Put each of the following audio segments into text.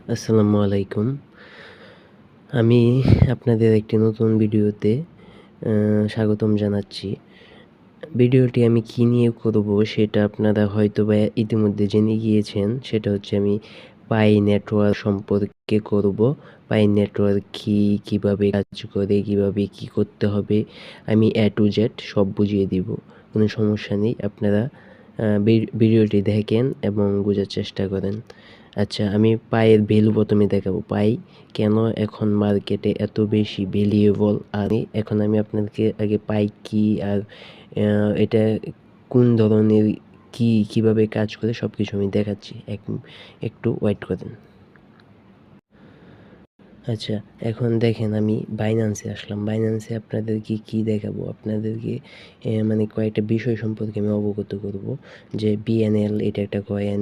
আসসালামু আলাইকুম। আমি আপনাদের একটি নতুন ভিডিওতে স্বাগতম জানাচ্ছি। ভিডিওটি আমি কী নিয়ে করব সেটা আপনারা হয়তোবা ইতিমধ্যে জেনে গিয়েছেন। সেটা হচ্ছে আমি পাই নেটওয়ার্ক সম্পর্কে করব। পাই নেটওয়ার্ক কী, কীভাবে কাজ করে, কীভাবে কী করতে হবে, আমি A to Z সব বুঝিয়ে দিব। কোনো সমস্যা নেই। আপনারা ভিডিওটি দেখেন এবং বোঝার চেষ্টা করেন। আচ্ছা, আমি পায়ের ভ্যালু প্রথমে দেখাবো। পাই কেন এখন মার্কেটে এত বেশি ভ্যালুয়েবল। আর এখন আমি আপনাদেরকে আগে পাই কী আর এটা কোন ধরনের কীভাবে কাজ করে সব কিছু আমি দেখাচ্ছি। একটু ওয়েট করেন। আচ্ছা, এখন দেখেন আমি বাইন্যান্সে আসলাম। বাইন্যান্সে আপনাদেরকে কী দেখাবো, আপনাদেরকে মানে কয়েকটা বিষয় সম্পর্কে আমি অবগত করব। যে BNL এটা একটা কয়েন,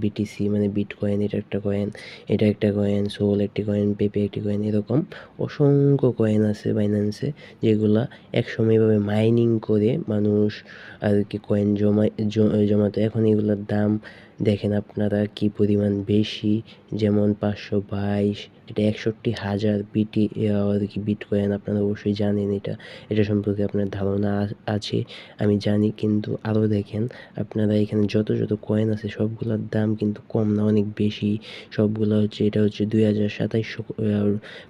BTC মানে বিটকয়েন এটা একটা কয়েন, এটা একটা কয়েন, সোল একটি কয়েন, পেপে একটি কয়েন, এরকম অসংখ্য কয়েন আছে বাইন্যান্সে, যেগুলা একসময় এভাবে মাইনিং করে মানুষ আর কি কয়েন জমাতো। এখন এগুলোর দাম দেখেন আপনারা কী পরিমাণ বেশি। যেমন 522, এটা 61,000 আর কি বিটকয়েন। আপনারা অবশ্যই জানেন এটা সম্পর্কে আপনার ধারণা আছে, আমি জানি। কিন্তু আরও দেখেন আপনারা এখানে যত কয়েন আছে সবগুলোর দাম কিন্তু কম না, অনেক বেশি। সবগুলো হচ্ছে, এটা হচ্ছে 2700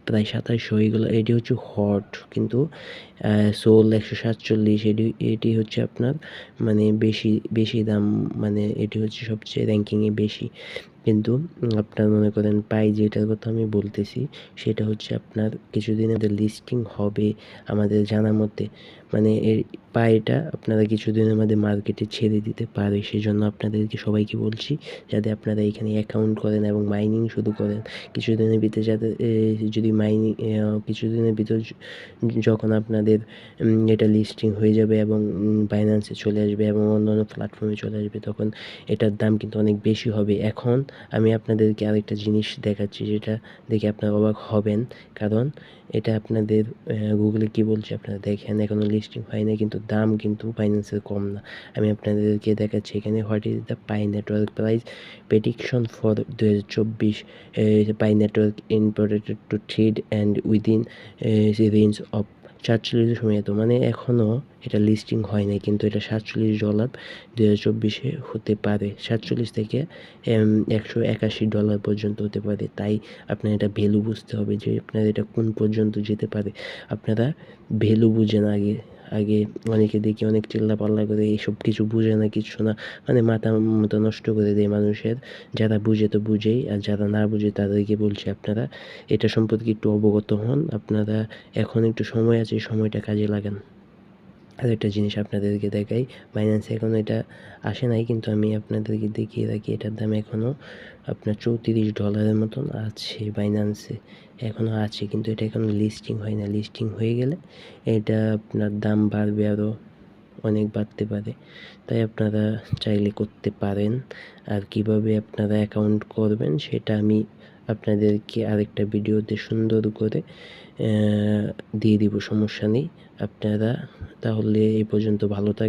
প্রায় 2700 এগুলো। এটি হচ্ছে হট, কিন্তু সোল 147 এটি হচ্ছে আপনার মানে বেশি দাম, মানে এটি হচ্ছে সবচেয়ে র্যাঙ্কিংয়ে বেশি। কিন্তু আপনার মনে করেন পাই যেটার কথা আমি বলতেছি, সেটা হচ্ছে আপনার কিছুদিনের মধ্যে লিস্টিং হবে আমাদের জানা মতে। মানে এই পাইটা আপনারা কিছুদিনের মধ্যে মার্কেটে ছেড়ে দিতে পারে। সেজন্য আপনাদেরকে সবাইকে বলছি, যাতে আপনারা এখানে অ্যাকাউন্ট করেন এবং মাইনিং শুরু করেন কিছুদিনের ভিতরে। যাতে যদি মাইনিং কিছুদিনের ভিতর যখন আপনাদের এটা লিস্টিং হয়ে যাবে এবং বাইন্যান্সে চলে আসবে এবং অন্যান্য প্ল্যাটফর্মে চলে আসবে, তখন এটার দাম কিন্তু অনেক বেশি হবে। এখন আমি আপনাদেরকে আরেকটা জিনিস দেখাচ্ছি, যেটা দেখে আপনারা অবাক হবেন। কারণ এটা আপনাদের গুগলে কী বলছে আপনারা দেখেন। এখনও লিস্টিং হয় নাই, কিন্তু দাম কিন্তু বাইন্যান্সের কম না। আমি আপনাদেরকে দেখাচ্ছি এখানে, what is the Pi network price prediction for 2024। Pi network imported to trade and within range of 47 সময় এত, মানে এখনও এটা লিস্টিং হয় নাই, কিন্তু এটা $47 2024 হতে পারে। 47 থেকে $181 পর্যন্ত হতে পারে। তাই আপনার এটা ভ্যালু বুঝতে হবে যে আপনার এটা কোন পর্যন্ত যেতে পারে। আপনারা ভ্যালু বুঝেন আগে। অনেকে দেখি অনেক চিল্লাপাল্লা করে, এইসব কিছু বুঝে না, কিচ্ছু না, মানে মাথা নষ্ট করে দেয় মানুষের। যারা বুঝে তো বুঝেই, আর যারা না বুঝে তাদেরকে বলছি আপনারা এটা সম্পর্কে একটু অবগত হন। আপনারা এখন একটু সময় আছে, এই সময়টা কাজে লাগান। আরেকটা জিনিস আপনাদেরকে দেখাই, বাইন্যান্সে এখনও এটা আসে নাই, কিন্তু আমি আপনাদেরকে দেখিয়ে রাখি। এটার দাম এখনও আপনার $34 মতন আছে বাইন্যান্সে, এখনও আছে, কিন্তু এটা এখনও লিস্টিং হয় না। লিস্টিং হয়ে গেলে এটা আপনার দাম বাড়বে, আরও অনেক বাড়তে পারে। তাই আপনারা চাইলে করতে পারেন। আর কিভাবে আপনারা অ্যাকাউন্ট করবেন সেটা আমি আপনাদেরকে আরেকটা ভিডিওতে সুন্দর করে দিয়ে দিব, সমস্যা নেই। আপনারা তাহলে এই পর্যন্ত ভালো থাকবেন।